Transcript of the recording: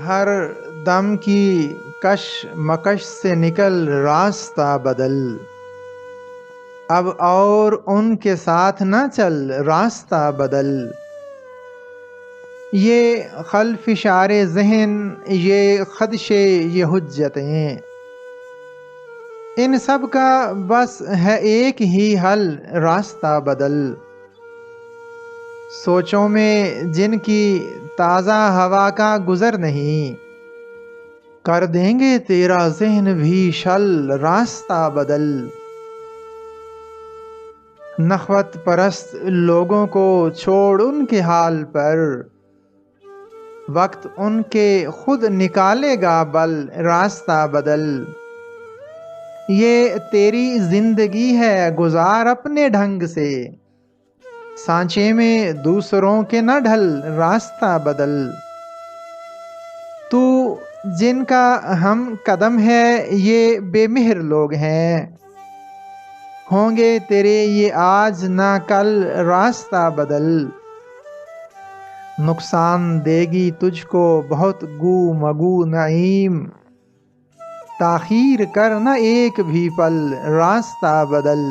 ہر دم کی کش مکش سے نکل راستہ بدل، اب اور ان کے ساتھ نہ چل راستہ بدل۔ یہ خلفشار ذہن، یہ خدشے، یہ حجتیں، ان سب کا بس ہے ایک ہی حل، راستہ بدل۔ سوچوں میں جن کی تازہ ہوا کا گزر نہیں، کر دیں گے تیرا ذہن بھی شل، راستہ بدل۔ نخوت پرست لوگوں کو چھوڑ ان کے حال پر، وقت ان کے خود نکالے گا بل، راستہ بدل۔ یہ تیری زندگی ہے، گزار اپنے ڈھنگ سے، سانچے میں دوسروں کے نہ ڈھل، راستہ بدل۔ تو جن کا ہم قدم ہے یہ بے مہر لوگ ہیں، ہوں گے تیرے یہ آج نہ کل، راستہ بدل۔ نقصان دے گی تجھ کو بہت گو مگو نعیم، تاخیر کر نہ ایک بھی پل، راستہ بدل۔